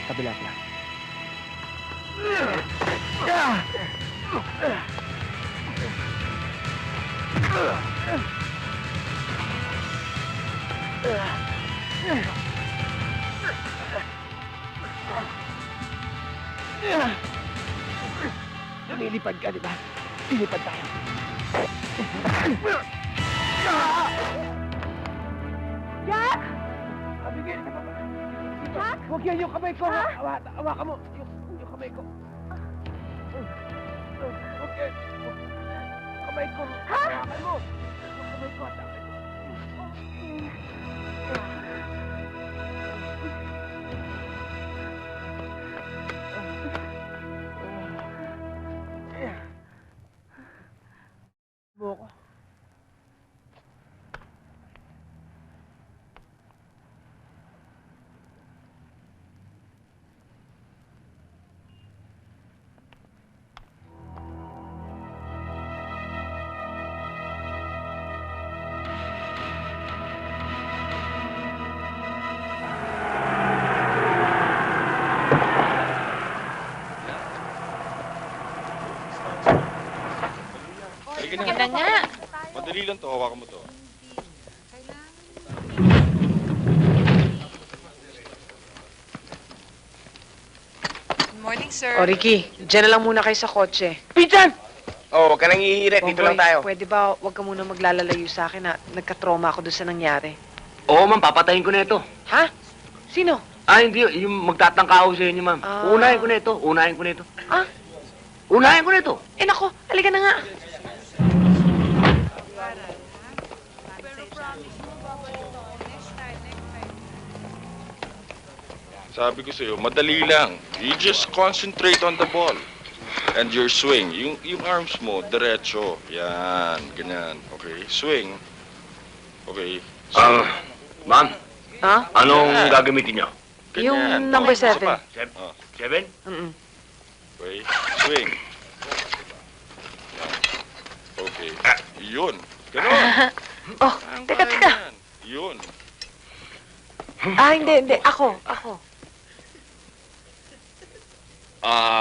Kabila pala. Lumilipad ka, di ba? Lilipad tayo. Jack! Abigail, ka pa ba? Jack? Huwag yan yung kamay ko. Ha? Hawakan mo. Yung kamay ko. Huwag yan. Kamay ko. Ha? Hawakan mo. Yung kamay ko. Hawakan mo. Buko. Sige na nga. Madali lang to, hawakan mo to. Good morning, sir. O, Ricky, dyan na lang muna kayo sa kotse. Pinsan! Oh, huwag ka nang hihirit. Dito lang tayo. Pwede ba wag ka muna maglalalayo sa akin na nagka-trauma ako doon sa nangyari? Oo, ma'am. Papatayin ko na ito. Ha? Sino? Ah, hindi. Yung magtatangka ako sa inyo, ma'am. Ah. Unahin ko na ito. Unahin ko na ito. Ah? Unahin ko na ito. Eh, nako, halika na nga. Sabi ko sa'yo, madali lang. You just concentrate on the ball. And your swing. Yung arms mo, diretso. Yan, ganyan. Okay, swing. Okay. Swing. Ma'am. Ha? Anong Yan. gagamitin niyo? Ganyan. Yung number Isa 7. pa. 7? Mm-mm. Okay, swing. Yan. Okay. Yun. Ganon. Oh, teka. Yan. Yun. Ah, hindi. Ako.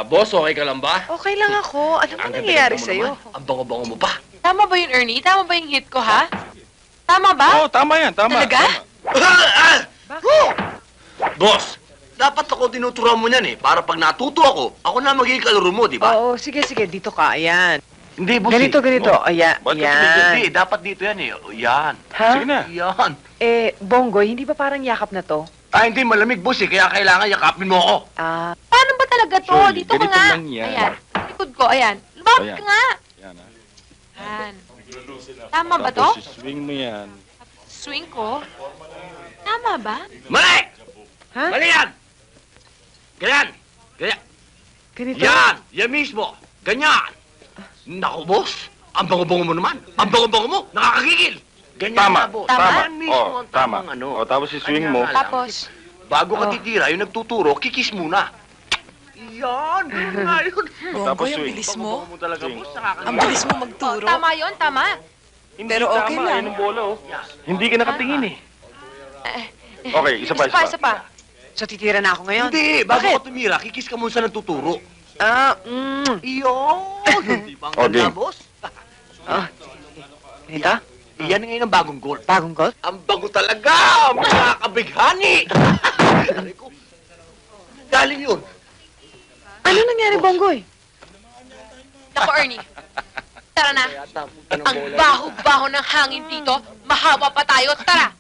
Boss, okay ka lang ba? Okay lang ako. Ano ba nangyayari sa'yo? Ang bango-bango mo pa. Tama ba yun, Ernie? Tama ba yung hit ko, ha? Tama ba? Oo, tama yan. Tama. Talaga? Tama. Boss, dapat ako tinuturuan mo niyan eh. Para pag natuto ako na magiging kalaro mo, di ba? Oo, sige. Dito ka. Ayan. Hindi, boss. Ganito. Ayan. Ba't ka Hindi, Yan. dapat dito yan eh. Yan. Ha? Sige na. Yan. Eh, Bonggoy, hindi ba parang yakap na to? Ah, hindi, malamig, boss eh. Kaya kailangan yakapin mo ako. Ah, Paano ba talaga to? Shirley, Dito ka ganito nga. lang yan. Ayan. Likod ko, ayan. Lumapit Ayan. ka nga. Yan, ha? Ayan. Tama ba to? Tapos swing mo yan. Swing ko? Tama ba? Mali! ha? Mali yan! Ganyan! Ganyan! Ganito? Yan! Yan mismo! Ganyan! Naku, boss! Ang bango-bango mo naman! Ang bango-bango mo! Nakakagigil! Ganyan Tama. na, boss. Tama. Yan mismo Oh, ang tama. tamang ano. Oh, tapos i-swing Kanya mo. nga lang. Tapos? Bago ka Oh. titira, yung nagtuturo, kikis muna. Yan! Yun nga yun! Tapos swing. Bango-bango mo talaga, Hmm. boss. Nakakagigil. Ang bilis mo magturo. Tama yun, tama. Hindi Pero okay tama. lang. Yan ang bola, oh. Hindi ka nakatingin, eh. Eh, Okay, isa pa. Isa pa. So, titira na ako ngayon? Hindi! Bago Bakit? ka tumira, kikis ka muna sa nagtuturo. Ah, Iyon! Hindi ba ang Okay. ganda, boss? Ah, ganito? Iyan ngayon ang bagong goal. Bagong golf? Ang bago talaga! Mga kabighani! Aray ko. Galing yun. Ano nangyari, Bonggoy? Naku, Ernie. Tara na. Ang baho-baho ng hangin dito. Mahawa pa tayo. Tara.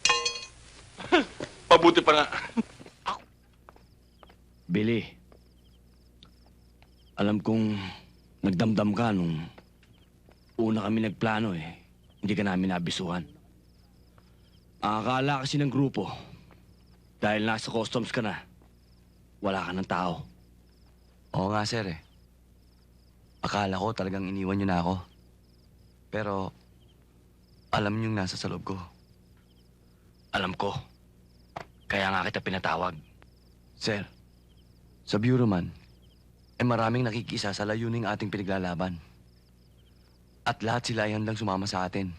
Pabuti pa nga. Billy, Alam kong nagdamdam ka nung una kami nagplano eh. Hindi ka namin nabisuhan. Ang akala kasi ng grupo, dahil nasa customs ka na, wala ka ng tao. Oo nga, sir eh. Akala ko talagang iniwan niyo na ako. Pero, alam niyong nasa sa loob ko. Alam ko. Kaya nga kita pinatawag. Sir, sa bureau man, maraming nakikisa sa layuning ating pinaglalaban. At lahat sila ay handang sumama sa atin.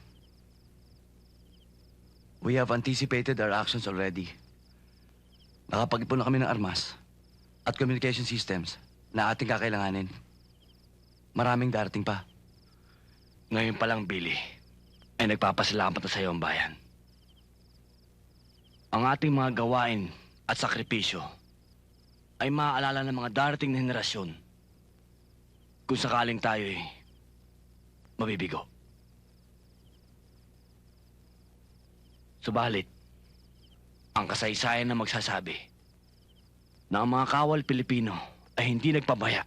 We have anticipated our actions already. Nakapag-ipon na kami ng armas at communication systems na ating kakailanganin. Maraming darating pa. Ngayon pa lang, Billy, ay nagpapasalamat na sa iyo ang bayan. Ang ating mga gawain at sakripisyo ay maaalala ng mga darating na henerasyon kung sakaling tayo'y mabibigo. Subalit, ang kasaysayan na magsasabi na ang mga kawal Pilipino ay hindi nagpabaya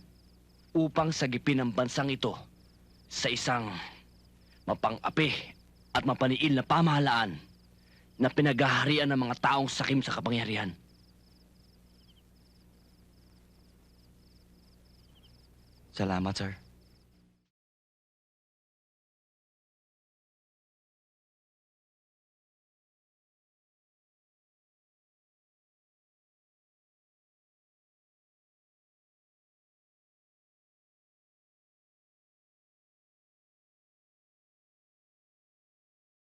upang sagipin ang bansang ito sa isang mapang-api at mapaniil na pamahalaan na pinaghaharian ng mga taong sakim sa kapangyarihan. Salamat, sir.